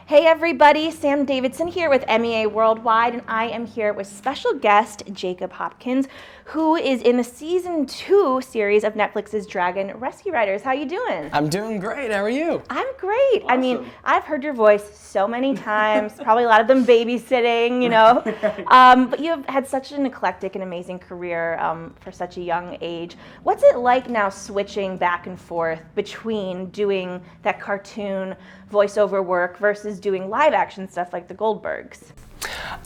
Hey everybody, Sam Davidson here with MEA Worldwide, and I am here with special guest Jacob Hopkins, who is in the season 2 series of Netflix's Dragon Rescue Riders. How you doing? I'm doing great. How are you? I'm great. Awesome. I mean, I've heard your voice so many times, probably a lot of them babysitting, you know. But you have had such an eclectic and amazing career for such a young age. What's it like now switching back and forth between doing that cartoon voiceover work versus doing live action stuff like the Goldbergs?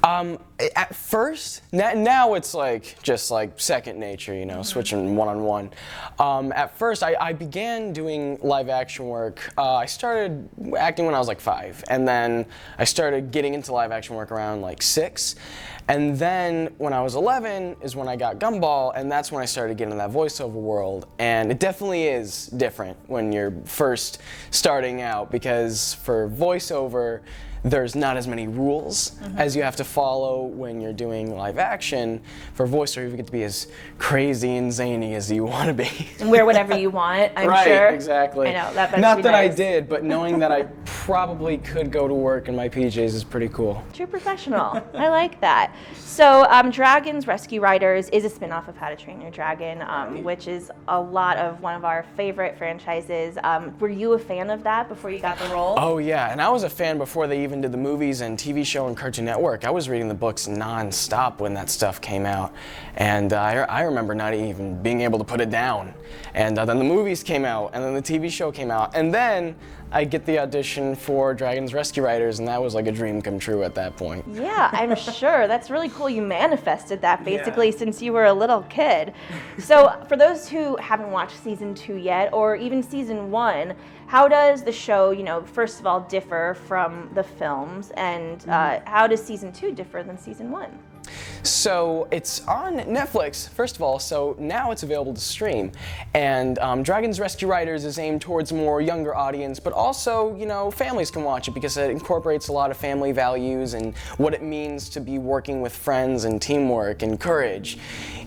At first, now it's just like second nature, you know, switching one-on-one. At first, I began doing live action work. I started acting when I was like 5, and then I started getting into live action work around like 6. And then when I was 11 is when I got Gumball, and that's when I started getting in that voiceover world. And it definitely is different when you're first starting out, because for voiceover, there's not as many rules as you have to follow when you're doing live action. For voiceover, you get to be as crazy and zany as you want to be. And wear whatever you want, I'm right, sure. Right, exactly. I know, that Not that nice. I did, but knowing that I probably could go to work in my PJs is pretty cool. True professional. I like that. So Dragon's Rescue Riders is a spin-off of How to Train Your Dragon, which is one of our favorite franchises. Were you a fan of that before you got the role? Oh yeah, and I was a fan before they even did the movies and TV show and Cartoon Network. I was reading the books non-stop when that stuff came out, and I remember not even being able to put it down. And then the movies came out, and then the TV show came out, and then I get the audition for Dragon's Rescue Riders, and that was like a dream come true at that point. Yeah, I'm sure. That's really cool. You manifested that basically since you were a little kid. So for those who haven't watched season 2 yet, or even season 1, how does the show, first of all, differ from the films, and how does season 2 differ than season 1? So it's on Netflix, first of all, so now it's available to stream. And Dragon's Rescue Riders is aimed towards a more younger audience, but also, families can watch it because it incorporates a lot of family values and what it means to be working with friends and teamwork and courage,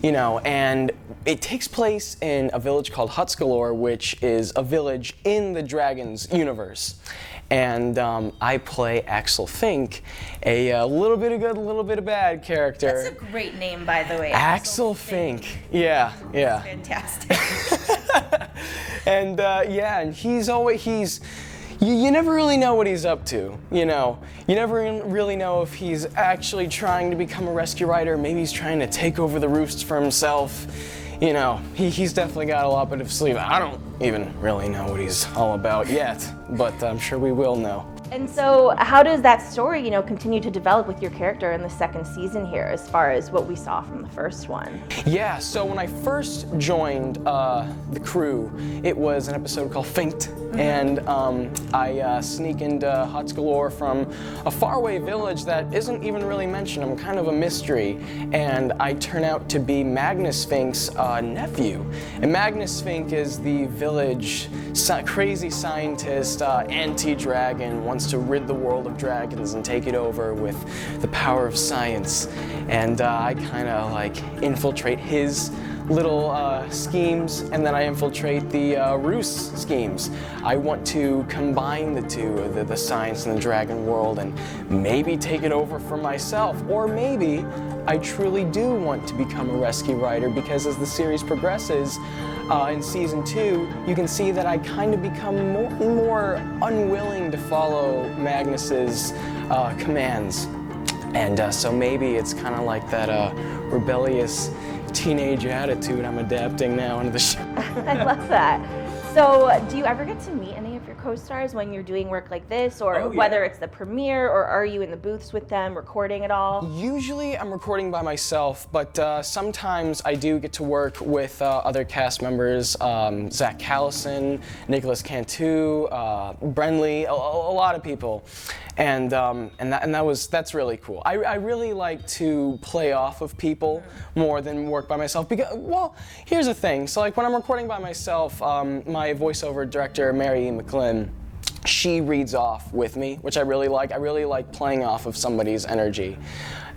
and it takes place in a village called Hutsgalore, which is a village in the Dragons universe. And I play Axel Finke, a little bit of good, a little bit of bad character. That's a great name, by the way. Axel Finke. Yeah. That's fantastic. And and you never really know what he's up to, You never really know if he's actually trying to become a rescue rider, maybe he's trying to take over the roofs for himself. He's definitely got a lot up his sleeve. I don't even really know what he's all about yet, but I'm sure we will know. And so how does that story, continue to develop with your character in the second season here, as far as what we saw from the first one? Yeah, so when I first joined the crew, it was an episode called Finked, and I sneak into Hutsgalore from a faraway village that isn't even really mentioned. I'm kind of a mystery, and I turn out to be Magnus Finke's nephew. And Magnus Finke is the village crazy scientist, anti-dragon, wants to rid the world of dragons and take it over with the power of science. And I kind of infiltrate his little schemes, and then I infiltrate the Roos schemes. I want to combine the two, the science and the dragon world, and maybe take it over for myself. Or maybe I truly do want to become a rescue rider, because as the series progresses, in season 2, you can see that I kind of become more and more unwilling to follow Magnus's commands. And so maybe it's kind of like that rebellious teenage attitude I'm adapting now into the show. I love that. So do you ever get to meet any of your co-stars when you're doing work like this, or whether it's the premiere, or are you in the booths with them recording at all? Usually I'm recording by myself, but sometimes I do get to work with other cast members, Zach Callison, Nicholas Cantu, Brenly, a lot of people. And that's really cool. I really like to play off of people more than work by myself, because, well, here's the thing. So when I'm recording by myself, my voiceover director, Mary McClin, she reads off with me, which I really like. I really like playing off of somebody's energy.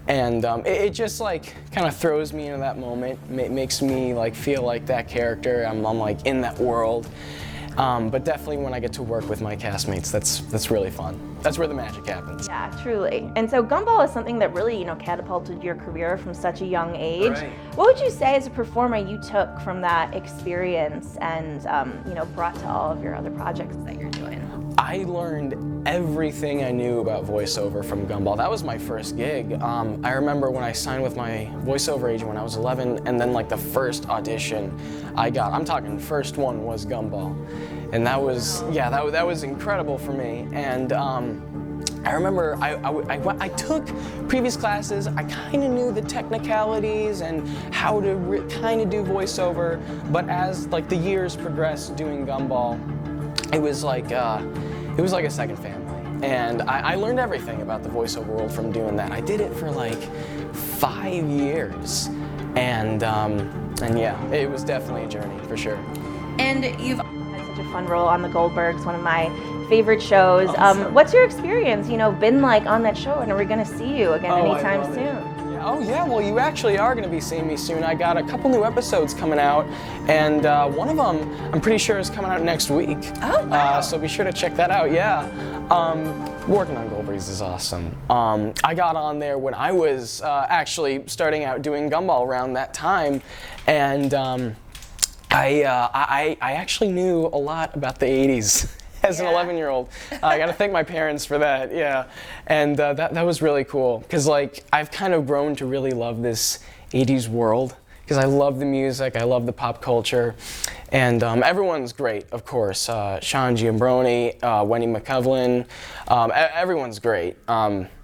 And it just kind of throws me into that moment, makes me feel like that character. I'm in that world. But definitely when I get to work with my castmates, that's really fun. That's where the magic happens. Yeah, truly. And so Gumball is something that really, catapulted your career from such a young age. Right. What would you say as a performer you took from that experience and, brought to all of your other projects that you're doing? I learned everything I knew about voiceover from Gumball. That was my first gig. I remember when I signed with my voiceover agent when I was 11, and then like the first audition I got, I'm talking first one was Gumball. And that was, that was incredible for me. And I remember I took previous classes. I kind of knew the technicalities and how to kind of do voiceover, but as like the years progressed doing Gumball, it was like a second family. And I learned everything about the voiceover world from doing that. I did it for like 5 years. And yeah, it was definitely a journey for sure. And you've had such a fun role on the Goldbergs, one of my favorite shows. Awesome. What's your experience, been like on that show, and are we going to see you again anytime I love soon? it. Oh yeah, well you actually are going to be seeing me soon. I got a couple new episodes coming out, and one of them I'm pretty sure is coming out next week. Oh, wow. So be sure to check that out, yeah. Working on Goldbergs is awesome. I got on there when I was actually starting out doing Gumball around that time, and I actually knew a lot about the 80s. As an 11-year-old, I got to thank my parents for that, yeah. And that was really cool, because like I've kind of grown to really love this 80s world, because I love the music, I love the pop culture, and everyone's great, of course. Sean Giambroni, Wendy McCovlin, everyone's great.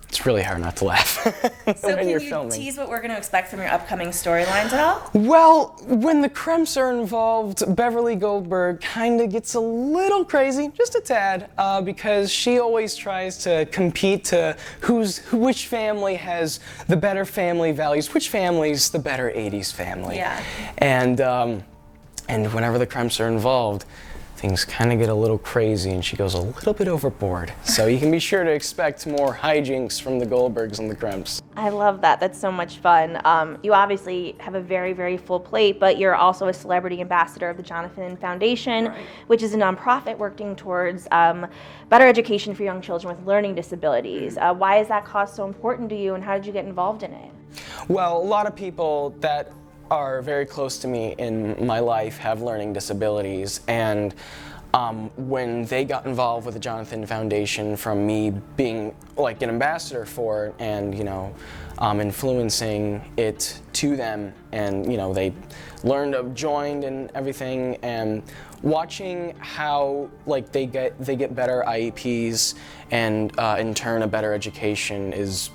It's really hard not to laugh when you're filming. So can you tease what we're going to expect from your upcoming storylines at all? Well, when the Kremps are involved, Beverly Goldberg kind of gets a little crazy, just a tad, because she always tries to compete to which family has the better family values, which family's the better 80s family. Yeah. And whenever the Kremps are involved, things kind of get a little crazy and she goes a little bit overboard. So you can be sure to expect more hijinks from the Goldbergs and the Kremps. I love that. That's so much fun. You obviously have a very, very full plate, but you're also a celebrity ambassador of the Jonathan Foundation, Right. which is a nonprofit working towards better education for young children with learning disabilities. Why is that cause so important to you, and how did you get involved in it? Well, a lot of people that are very close to me in my life have learning disabilities, and when they got involved with the Jonathan Foundation from me being like an ambassador for it and influencing it to them, and they learned, joined and everything, and watching how like they get better IEPs and in turn a better education is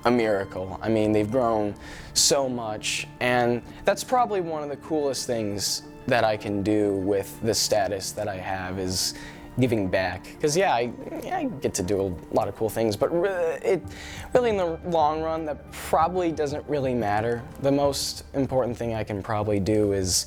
a miracle. I mean, they've grown so much, and that's probably one of the coolest things that I can do with the status that I have is giving back. Because I get to do a lot of cool things, but really in the long run, that probably doesn't really matter. The most important thing I can probably do is,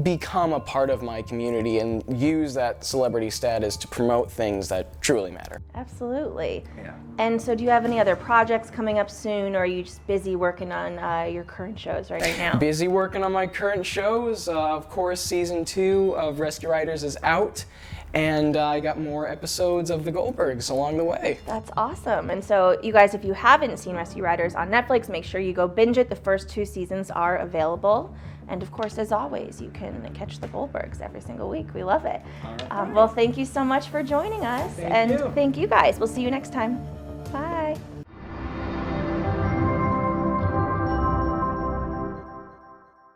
become a part of my community and use that celebrity status to promote things that truly matter. Absolutely. Yeah. And so do you have any other projects coming up soon, or are you just busy working on your current shows right now? Busy working on my current shows. Of course, season 2 of Rescue Riders is out, and I got more episodes of the Goldbergs along the way. That's awesome. And so you guys, if you haven't seen Rescue Riders on Netflix, make sure you go binge it. The first 2 seasons are available. And of course, as always, you can catch the Goldbergs every single week. We love it. All right. Well, thank you so much for joining us. Thank you. Thank you guys. We'll see you next time. Bye.